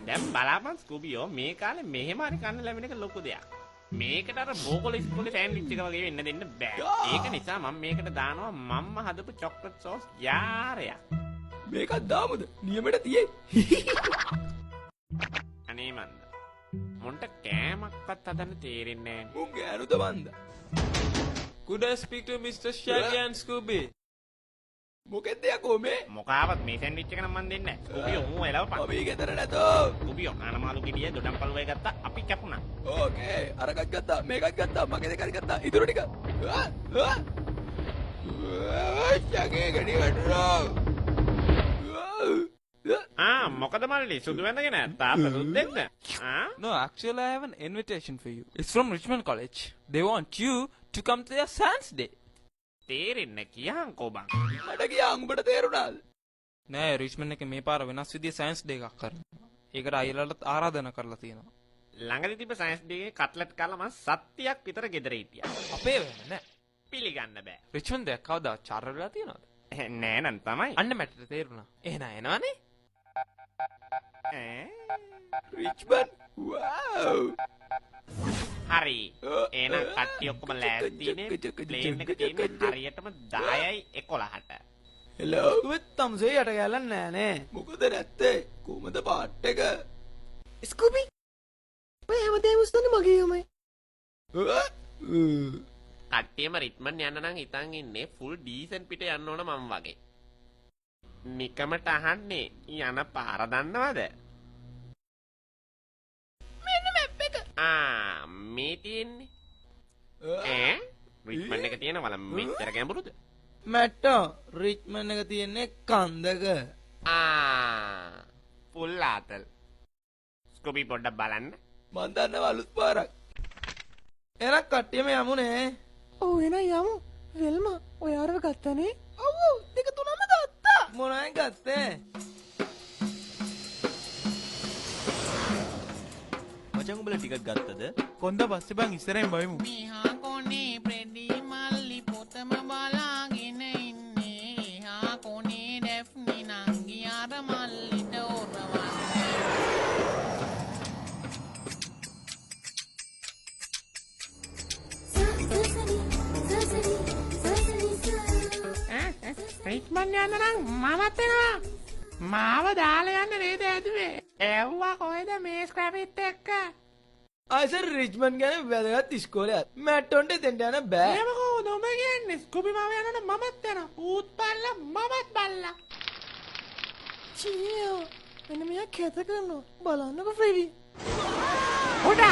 දැන් බලාපන් ස්කූබියෝ මේ කාලේ මෙහෙම හරි කන්න ලැබෙන එක ලොකු දෙයක්. මේකට අර බෝකොල ඉස්කෝලේ සෑන්ඩ්විච් එක වගේ වෙන්න දෙන්න බෑ. ඒක නිසා මම මේකට දානවා මම්ම හදපු චොක්ලට් සෝස් යාරයක්. මේකක් දාමුද? නියමෙට තියෙයි. අනේ මන්ද. මොන්ට කෑමක්වත් හදන්න තේරෙන්නේ නැහැ. මුන් ගෑනුද මන්ද? Could I speak to Mr. Shaggy and Scooby? මොකෙද යකෝ මේ? මොකාවත් මේ සෑන්ඩ්විච් එක නම් මන් දෙන්නේ නැහැ. ස්කූබියෝ මූ එලවපන්. අපි ගෙදර නැතෝ. ස්කූබියෝ කනමාලු ගෙඩිය දොඩම් පළුවේ ගත්තා අපි කැපුණා. ඕකේ අරකට ගත්තා මේකත් ගත්තා මගේ දෙකක් ගත්තා ඉතුරු ටික. ෂගේ ගෙඩිය වැටුණා. මොකද මල්ලි සුදු වැඳගෙන තාත්තා සුද්දෙක්ද? No, actually I have an invitation for you. It's from Richmond College. They want you to come to their science day. තේරෙන්නේ කියහන්කෝ බං. මට ගියා උඹට තේරුණාද? නෑ රිච්මන්ඩ් එකේ මේ පාර වෙනස් විදිහේ සයන්ස් ඩේ එකක් කරනවා. ඒකට අයියලාට ආරාධනා කරලා තියෙනවා. ළඟදී තිබ්බ සයන්ස් ඩේ එකේ කට්ලට් කාලා මම සත්‍යයක් විතර ගෙදර හිටියා. අපේ වෙන නෑ. පිළිගන්න බෑ. රිච්මන්ඩ් එක කවදා චාර් වෙලා තියෙනවද? නෑ නන් තමයි. අන්න මට තේරුණා. එහෙනම් එනවනේ. රිච්මන්ඩ් වව්. හරි. එහෙනම් කට්ටිය ඔක්කොම ලෑස්තිනේ. ප්ලේන් එක තියෙන්නේ හරියටම 10යි 11ට. හෙලෝ. ඔබත් තමුසේ යට ගෑලක් නෑ නේ. මොකද නැත්තේ? කොහමද පාට් එක? ස්කූබි. ඔය හැමදේම උස්සන්නේ මගේ යමයි. කට්ටියම රිච්මන්ඩ් යන්න නම් හිතන් ඉන්නේ ෆුල් ඩීසන්ට් පිට යන්න ඕන මම වගේ. නිකමට අහන්නේ යන පාර දන්නවද? මෙන්න මැප් එක. මේ තියෙන්නේ. රිච්මන්ඩ් එක තියෙනවල මෙච්චර ගැඹුරුද? මැට්ටෝ රිච්මන්ඩ් එක තියෙන්නේ කන්දක. පුල් ආතල්. ස්කූබි පොඩ්ඩක් බලන්න. මන් දන්නවා අලුත් පාරක්. එහෙනම් කට්ටියම යමුනේ. ඔව් එන යමු. වෙල්ම ඔය ආරව ගත්තනේ. ඔව් දෙක තුනම ගත්තා. මොනවයි ගත්තේ? මචං උඹලා ටිකක් ගත්තද? කොන්ද පස්සේ බං ඉස්සරහින් බයිමු. මිහා කොනේ ප්‍රෙඩි මල්ලි පොතම බලාගෙන ඉන්නේ. හා කොනේ ඩැෆ්නි නංගි අර මල්ලිට ඔරවන්නේ. රිච්මන්ඩ් යන්න නම් මමත් එනවා. මාව දාලා යන්න නේද ඇදුවේ? එව්වා කොහෙද මේ ස්ක්‍රැපිත් එක්ක? ආයිසර් රිච්මන්ඩ් ගැන වැදගත් ඉස්කෝලයක්. මැට්ටොන්ට දෙන්න යන බෑ. එහෙම කොහොමද ඔබ කියන්නේ? ස්කූබි මාව යනකොට මමත් යනවා. ඌත් බල්ලා මමත් බල්ලා. චියෝ එන්න මෙයා කැත කරනවා. බලන්නකො ෆ්‍රෙඩි. උඩ.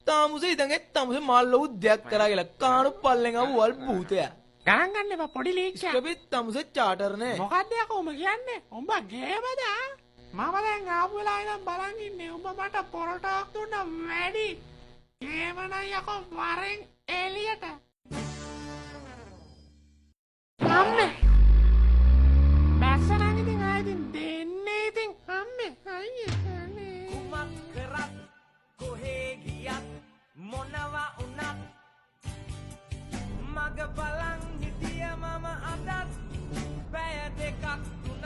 තාමුසේ ඉඳන්ගේ තාමුසේ මල් ලොකු දෙයක් කරා කියලා කාණු පල්ලෙන් ආව වල් භූතයා. ගණන් ගන්න එපා පොඩි ලීක්ෂා. ස්ක්‍රැපිත් තාමුසේ චාටර් නේ. මොකක්ද යකෝ උඹ කියන්නේ? උඹ ගේමද? මම දැන් ආපු වෙලාවේ ඉඳන් බලන් ඉන්නේ. උඹ මට පොරටාවක් දුන්නා වැඩි. ගේම නම් යකෝ වරෙන් එළියට. අම්මේ. බැස්සනම් ඉතින් ආයෙත් දෙන්නේ ඉතින් අම්මේ. අයියේ අනේ. කුමක් කරත් කොහේ ගියත් මොනවා වුණත් මග බලන් හිටිය මම අදත් පැය දෙකක් තුනක්.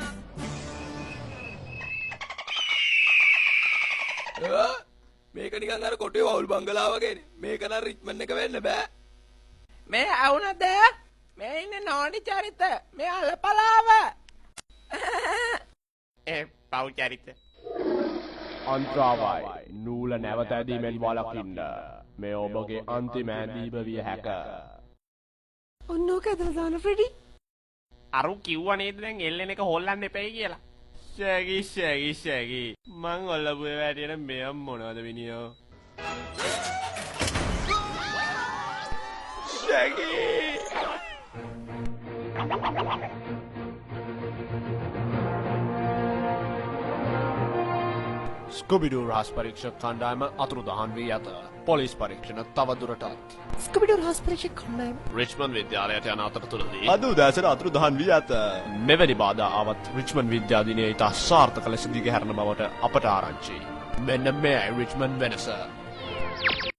මේක නිකන් අර කොටේ වවුල් බංගලා වගේනේ. මේක නම් රිච්මන්ඩ් එක වෙන්න බෑ. මේ ආවුණද? මේ ඉන්නේ නෝඩි චරිත. මේ අලපලාව. පව් චරිත. අන්ත්‍රාවයි නූල නැවත ඇදීමෙන් වළකින්න මේ ඔබගේ අන්තිම ඇදීම විය හැක. ඔන්නෝක ඇදලා දාන ෆ්‍රෙඩි. අරු කිව්වා නේද දැන් එල්ලෙන එක හොල්ලන්න එපයි කියලා. ෂැගි මං ඔල්ලපු වැඩේට මෙයම් මොනවද විනියෝ? ෂැගි ස්කූබිඩූ රහස් පරීක්ෂක කණ්ඩායම අතුරුදහන් වී ඇත. පොලිස් පරීක්ෂණ තවදුරටත්. ස්කූබිඩූ රහස් පරීක්ෂක කණ්ඩායම රිච්මන්ඩ් විද්‍යාලයට යන අතරතුරදී අද උදෑසන අතුරුදහන් වී ඇත. මෙවැනි බාධා ආවත් රිච්මන්ඩ් විද්‍යාදිනයේ ඉතා සාර්ථක ලෙස දිගහැරෙන බවට අපට ආරංචියි. මෙන්න මේ රිච්මන්ඩ් වෙනස.